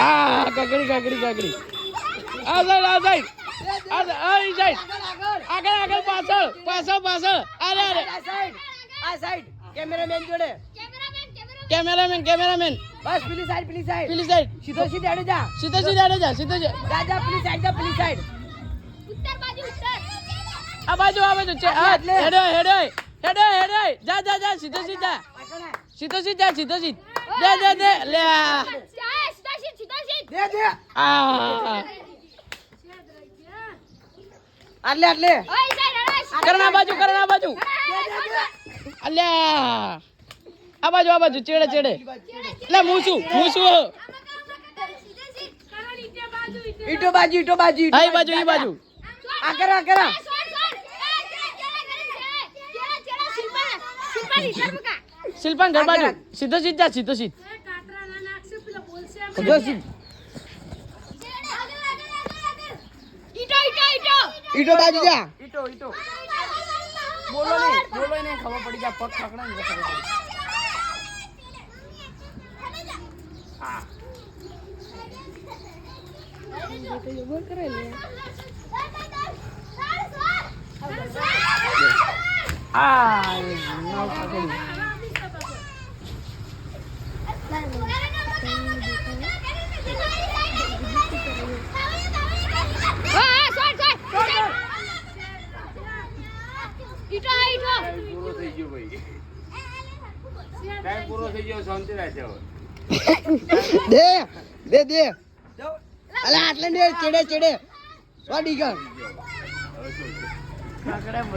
આ કાકડી કાકડી કાકડી આ સાઈડ આગળ પાછળ અરે આ સાઈડ કેમેરામેન જોડે કેમેરામેન બસ પેલી સાઈડ સીધો હેડે જા સીધો જા જા પેલી સાઈડ ઉત્તર બાજુ ઉત્તર આ બાજુ હેડે જા સીધો દે લે દે આ આટલે ઓય સાઈડ કરના બાજુ અલ્યા આ બાજુ ચેડે લે મૂસું ઈટો બાજુ આ બાજુ આ કરા શિલ્પાન ઘર બાજુ સીધો જા ઈટો બાજુ જા ઈટો બોલો નહીં ખબર પડી જાય પગ પકડા ને ખબર પડી પૂરો થઈ ગયો શાંતિ રાખજો દે અલા આટલે ચેડે સ્વાડી કર